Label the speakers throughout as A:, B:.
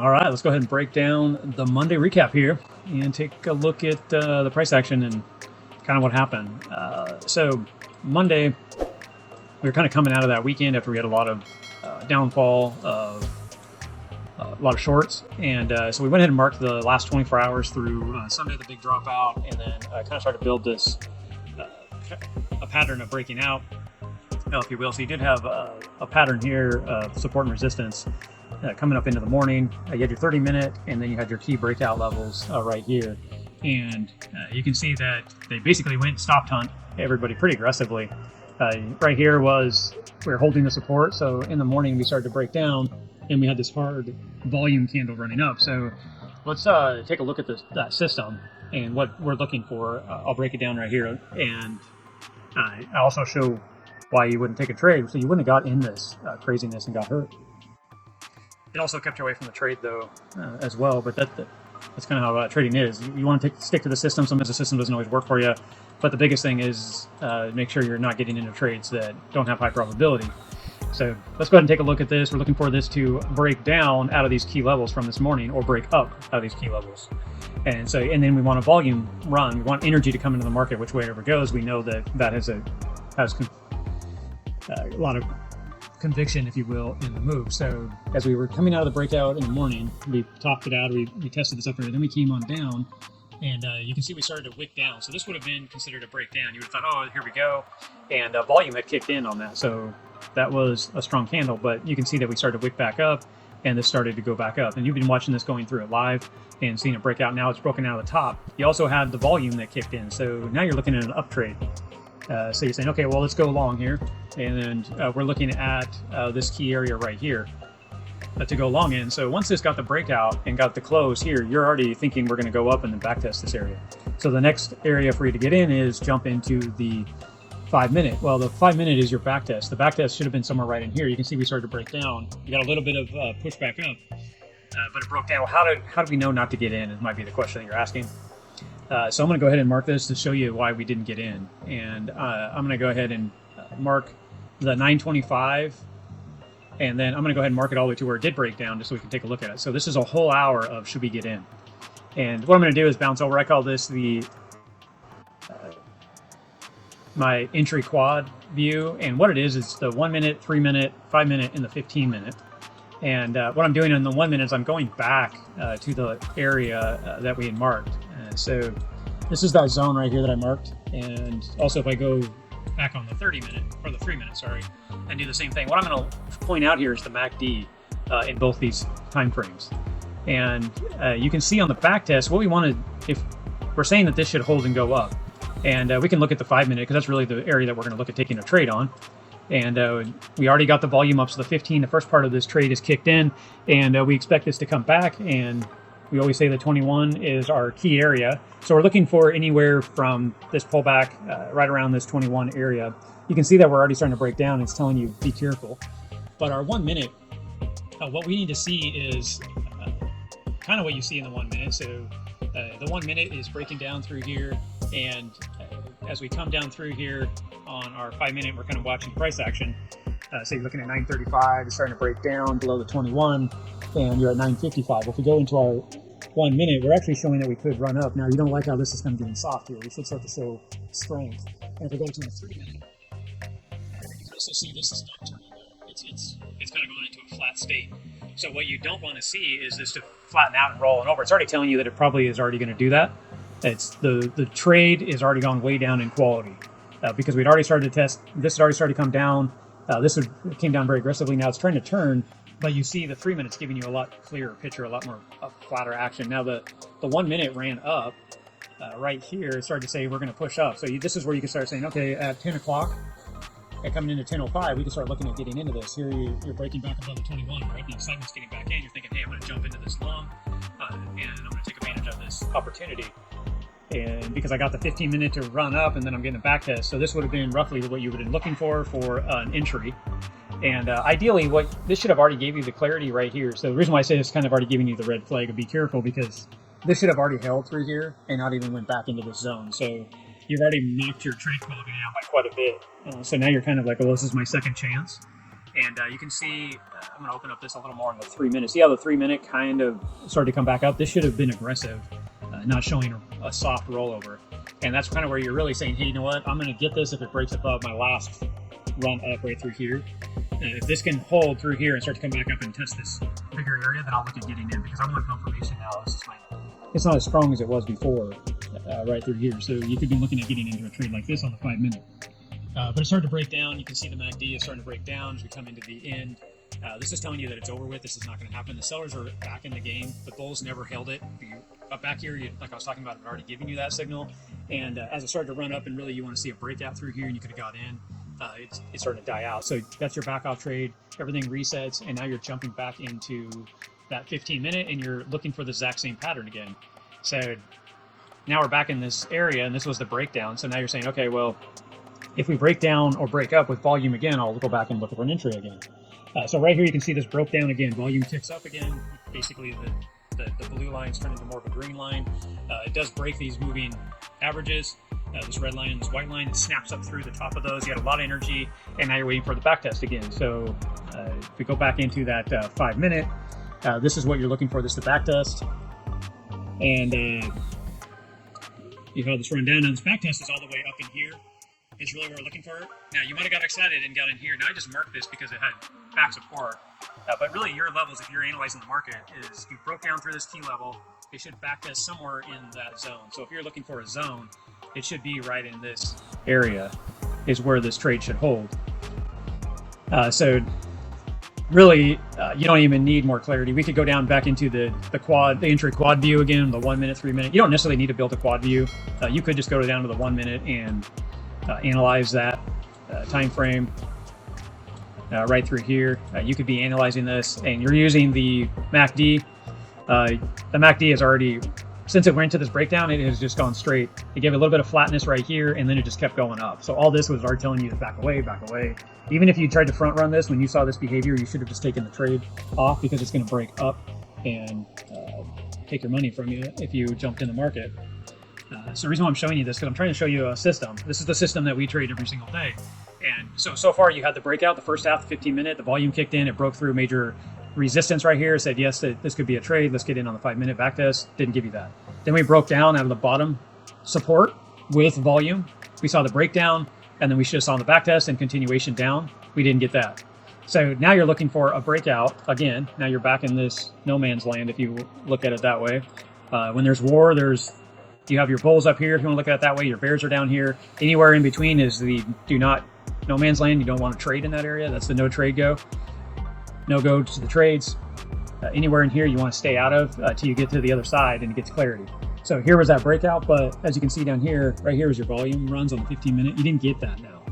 A: All right, let's go ahead and break down the Monday recap here and take a look at the price action and kind of what happened. So Monday, we were kind of coming out of that weekend after we had a lot of downfall of a lot of shorts, and so we went ahead and marked the last 24 hours through Sunday, the big dropout, and then kind of started to build this a pattern of breaking out, if you will. So you did have a pattern here of support and resistance coming up into the morning. You had your 30-minute, and then you had your key breakout levels right here. And you can see that they basically went stop hunt everybody pretty aggressively. Right here was, we were holding the support. So in the morning, we started to break down, and we had this hard volume candle running up. So let's take a look at that system and what we're looking for. I'll break it down right here. And I also show why you wouldn't take a trade. So you wouldn't have got in this craziness and got hurt. It also kept you away from the trade, though, as well. But that's kind of how trading is. You want to stick to the system. Sometimes the system doesn't always work for you. But the biggest thing is make sure you're not getting into trades that don't have high probability. So let's go ahead and take a look at this. We're looking for this to break down out of these key levels from this morning, or break up out of these key levels. And then we want a volume run. We want energy to come into the market, which way it ever goes. We know that has a lot of conviction, if you will, in the move. So as we were coming out of the breakout in the morning, we topped it out, we tested this up there, then we came on down, and you can see we started to wick down. So this would have been considered a breakdown. You would have thought, oh, here we go, and volume had kicked in on that. So that was a strong candle, but you can see that we started to wick back up, and this started to go back up. And you've been watching this going through it live and seeing it break out. Now it's broken out of the top. You also had the volume that kicked in. So now you're looking at an up trade. So you're saying, okay, well, let's go long here. And then we're looking at this key area right here to go long in. So once this got the breakout and got the close here, you're already thinking we're going to go up and then backtest this area. So the next area for you to get in is jump into the 5-minute. Well, the 5-minute is your backtest. The backtest should have been somewhere right in here. You can see we started to break down. You got a little bit of push back up, but it broke down. Well, how do we know not to get in? It might be the question that you're asking. So I'm going to go ahead and mark this to show you why we didn't get in. And I'm going to go ahead and mark the 925, and then I'm going to go ahead and mark it all the way to where it did break down, just so we can take a look at it. So this is a whole hour of should we get in. And what I'm going to do is bounce over. I call this the my entry quad view. And what it is the 1-minute, 3-minute, 5-minute, and the 15-minute. And what I'm doing in the 1 minute is I'm going back to the area that we had marked. So this is that zone right here that I marked. And also if I go back on the 30-minute, or the 3-minute, sorry, and do the same thing. What I'm going to point out here is the MACD in both these time frames. And you can see on the back test, what we wanted, if we're saying that this should hold and go up. And we can look at the 5-minute, because that's really the area that we're going to look at taking a trade on. And we already got the volume up, so the 15, the first part of this trade is kicked in, and we expect this to come back. And we always say the 21 is our key area. So we're looking for anywhere from this pullback right around this 21 area. You can see that we're already starting to break down. It's telling you be careful. But our 1 minute, what we need to see is kind of what you see in the 1 minute. So the 1 minute is breaking down through here. And as we come down through here on our 5-minute, we're kind of watching price action. So you're looking at 935, it's starting to break down below the 21, and you're at 955. If we go into our 1 minute, we're actually showing that we could run up. Now, you don't like how this is kind of getting soft here. We should start to show strength. And if we go to the 3-minute, you can also see this is not turning. It's kind of going into a flat state. So what you don't want to see is this to flatten out and rolling over. It's already telling you that it probably is already going to do that. It's the trade is already gone way down in quality because we'd already started to test. This had already started to come down. It came down very aggressively. Now it's trying to turn, but you see the 3 minutes giving you a lot clearer picture, a lot more flatter action. Now the 1 minute ran up right here. It started to say we're going to push up. So this is where you can start saying, okay, at 10 o'clock, and coming into 10:05, we can start looking at getting into this. Here you're breaking back above the 21, right? The excitement's getting back in. You're thinking, hey, I'm going to jump into this long, and I'm going to take advantage of this opportunity. And because I got the 15-minute to run up, and then I'm getting a back test. So this would have been roughly what you would have been looking for an entry. And ideally, this should have already gave you the clarity right here. So the reason why I say it's kind of already giving you the red flag of be careful, because this should have already held through here and not even went back into this zone. So you've already knocked your trade quality down by quite a bit. So now you're kind of like, well, this is my second chance. And you can see, I'm going to open up this a little more in the 3 minutes. See how the 3 minute kind of started to come back up? This should have been aggressive, not showing a soft rollover. And that's kind of where you're really saying, hey, you know what? I'm going to get this if it breaks above my last run up right through here. And if this can hold through here and start to come back up and test this bigger area, then I'll look at getting in, because I want confirmation now. It's not as strong as it was before, right through here. So you could be looking at getting into a trade like this on the 5 minute. But it's starting to break down. You can see the MACD is starting to break down as we come into the end. This is telling you that it's over with. This is not going to happen. The sellers are back in the game. The bulls never held it. Up back here, like I was talking about, I've already given you that signal. And as it started to run up and really you want to see a breakout through here and you could have got in, it's starting to die out. So that's your back off trade. Everything resets, and now you're jumping back into that 15 minute and you're looking for the exact same pattern again. So now we're back in this area, and this was the breakdown. So now you're saying, okay, well, if we break down or break up with volume again, I'll go back and look for an entry again. So right here, you can see this broke down again. Volume ticks up again. Basically, the blue line's turning into more of a green line. It does break these moving averages. This red line and this white line, it snaps up through the top of those. You had a lot of energy, and now you're waiting for the back test again. So if we go back into that 5 minute, this is what you're looking for. This is the back test. And you have this run down. Now this back test is all the way up in here. It's really what we're looking for. Now, you might have got excited and got in here. Now, I just marked this because it had back support. But really, your levels, if you're analyzing the market, is you broke down through this key level. It should backtest somewhere in that zone. So if you're looking for a zone, it should be right in this area is where this trade should hold. So really, you don't even need more clarity. We could go down back into the entry quad view again, the 1 minute, 3 minute. You don't necessarily need to build a quad view. You could just go down to the 1 minute and analyze that time frame right through here. You could be analyzing this, and you're using the MACD. The MACD has already, since it went into this breakdown, it has just gone straight. It gave a little bit of flatness right here, and then it just kept going up. So all this was already telling you to back away, back away. Even if you tried to front run this, when you saw this behavior, you should have just taken the trade off, because it's going to break up and take your money from you if you jumped in the market. So the reason why I'm showing you this, because I'm trying to show you a system. This is the system that we trade every single day. And so far you had the breakout, the first half, the 15 minute, the volume kicked in, it broke through major resistance right here, said, yes, this could be a trade, let's get in on the 5 minute backtest, didn't give you that. Then we broke down out of the bottom support with volume. We saw the breakdown, and then we should have saw the backtest and continuation down. We didn't get that. So now you're looking for a breakout again. Now you're back in this no man's land, if you look at it that way. When there's war, you have your bulls up here, if you want to look at it that way. Your bears are down here. Anywhere in between is the no man's land. You don't want to trade in that area. That's the no trade go. No go to the trades. Anywhere in here you want to stay out of till you get to the other side and it gets clarity. So here was that breakout, but as you can see down here, right here is your volume runs on the 15 minute. You didn't get that now.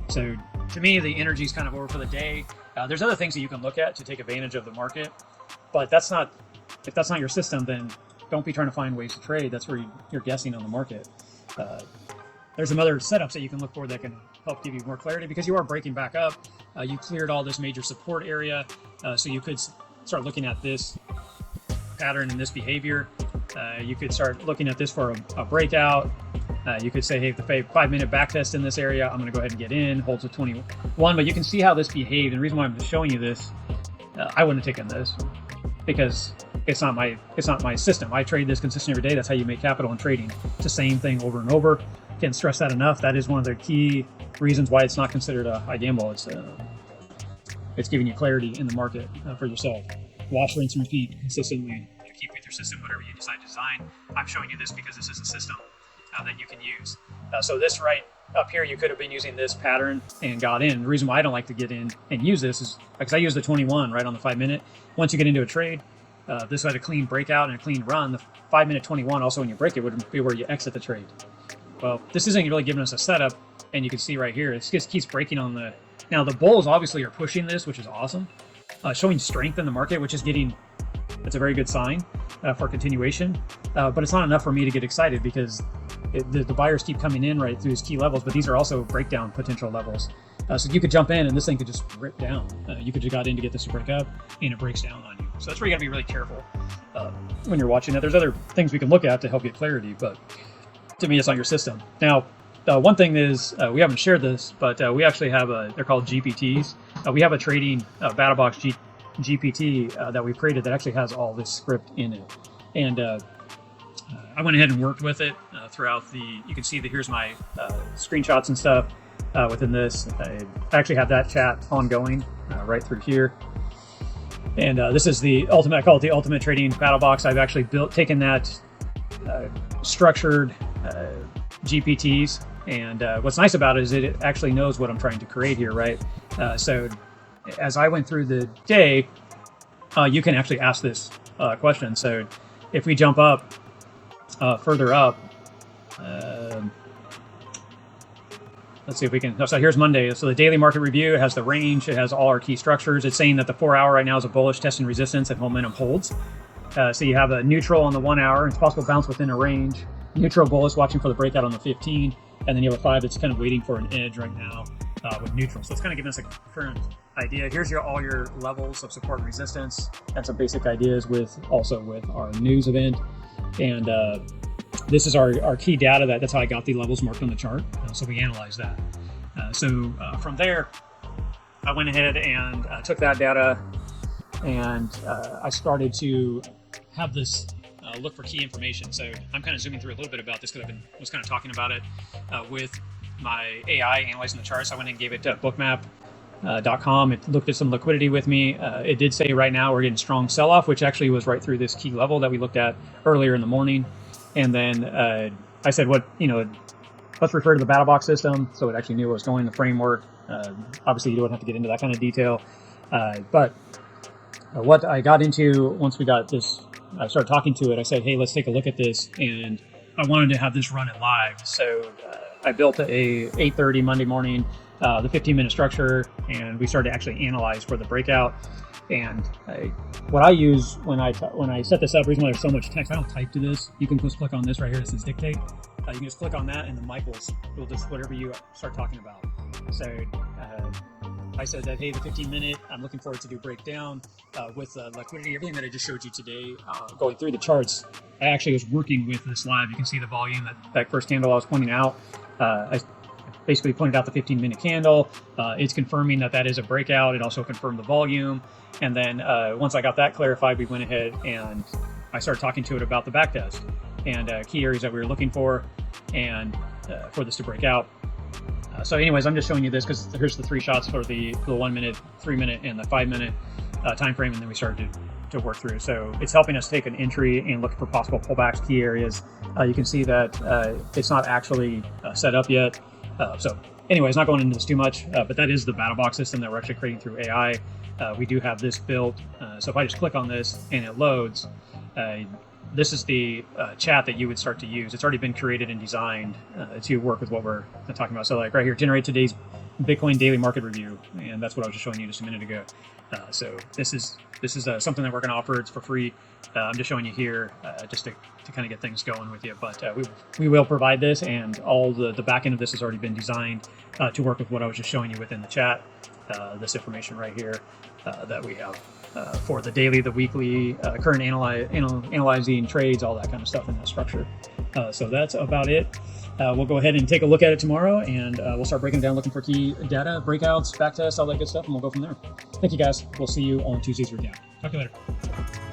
A: So to me, the energy is kind of over for the day. There's other things that you can look at to take advantage of the market, but if that's not your system, then don't be trying to find ways to trade. That's where you're guessing on the market. There's some other setups that you can look for that can help give you more clarity, because you are breaking back up. You cleared all this major support area, so you could start looking at this pattern and this behavior. You could start looking at this for a breakout. You could say, hey, the 5 minute backtest in this area, I'm going to go ahead and get in, hold to 21. But you can see how this behaved. And the reason why I'm just showing you this, I wouldn't have taken this, because it's not my system. I trade this consistent every day. That's how you make capital in trading. It's the same thing over and over. Can't stress that enough. That is one of the key reasons why it's not considered a high gamble. It's giving you clarity in the market for yourself. Watch, rinse, and repeat consistently. Keep with your system, whatever you decide to design. I'm showing you this because this is a system that you can use. So this right up here, you could have been using this pattern and got in. The reason why I don't like to get in and use this is because I use the 21 right on the 5 minute. Once you get into a trade, this had a clean breakout and a clean run. The 5 minute 21 also, when you break it, would be where you exit the trade. Well, this isn't really giving us a setup, and you can see right here, it just keeps breaking on the... Now, the bulls obviously are pushing this, which is awesome. Showing strength in the market, which is it's a very good sign for continuation. But it's not enough for me to get excited, because the buyers keep coming in right through these key levels, but these are also breakdown potential levels. So you could jump in and this thing could just rip down. You could have got in to get this to break up, and it breaks down on you. So that's where you got to be really careful when you're watching that. There's other things we can look at to help get clarity, but to me, it's not your system. Now, one thing is we haven't shared this, but we actually have they're called GPTs. We have a trading BattleBox GPT that we've created that actually has all this script in it. And I went ahead and worked with it throughout you can see that here's my screenshots and stuff within this. I actually have that chat ongoing right through here. And this is the ultimate, I call it the ultimate trading BattleBox. I've actually taken that structured GPTs, and what's nice about it is it actually knows what I'm trying to create here, right? So as I went through the day, you can actually ask this question. So if we jump up further up, let's see if we can. So here's Monday. So the daily market review, it has the range, it has all our key structures. It's saying that the 4 hour right now is a bullish, testing resistance and momentum holds. So you have a neutral on the 1 hour. It's possible to bounce within a range. Neutral bullish, watching for the breakout on the 15, and then you have a 5 that's kind of waiting for an edge right now with neutral. So it's kind of giving us a current idea. Here's all your levels of support and resistance, and some basic ideas with our news event. And this is our key data. That's how I got the levels marked on the chart. So we analyzed that. So from there, I went ahead and took that data, and I started to have this look for key information. So I'm kind of zooming through a little bit about this because was kind of talking about it with my AI analyzing the charts. I went and gave it bookmap.com. It looked at some liquidity with me. It did say right now we're getting strong sell-off, which actually was right through this key level that we looked at earlier in the morning. And then I said, let's refer to the BattleBox system. So it actually knew what was going in the framework. Obviously, you don't have to get into that kind of detail. But what I got into once we got this, I started talking to it. I said, hey, let's take a look at this. And I wanted to have this run it live. So I built a 8:30 Monday morning, the 15-minute structure, and we started to actually analyze for the breakout. And what I use when I set this up, the reason why there's so much text, I don't type to this. You can just click on this right here. This is dictate. You can just click on that, and the mic will just whatever you start talking about. So I said that, hey, the 15-minute, I'm looking forward to do breakdown with liquidity, everything that I just showed you today, going through the charts. I actually was working with this live. You can see the volume, that first candle I was pointing out. I basically pointed out the 15-minute candle. It's confirming that is a breakout. It also confirmed the volume. And then once I got that clarified, we went ahead and I started talking to it about the backtest and key areas that we were looking for and for this to break out. So anyways, I'm just showing you this because here's the 3 shots for the 1 minute, 3 minute, and the 5 minute time frame, and then we started to work through. So it's helping us take an entry and look for possible pullbacks, key areas. You can see that it's not actually set up yet. So anyways, not going into this too much, but that is the BattleBox system that we're actually creating through AI. We do have this built. So if I just click on this and it loads, this is the chat that you would start to use. It's already been created and designed to work with what we're talking about. So like right here, generate today's Bitcoin daily market review. And that's what I was just showing you just a minute ago. So this is something that we're going to offer. It's for free. I'm just showing you here just to kind of get things going with you. But we will provide this, and all the back end of this has already been designed to work with what I was just showing you within the chat. This information right here that we have for the daily, the weekly, current analyzing trades, all that kind of stuff in that structure. So that's about it. We'll go ahead and take a look at it tomorrow, and we'll start breaking down, looking for key data, breakouts, backtests, all that good stuff, and we'll go from there. Thank you, guys. We'll see you on Tuesday's Breakout. Talk to you later.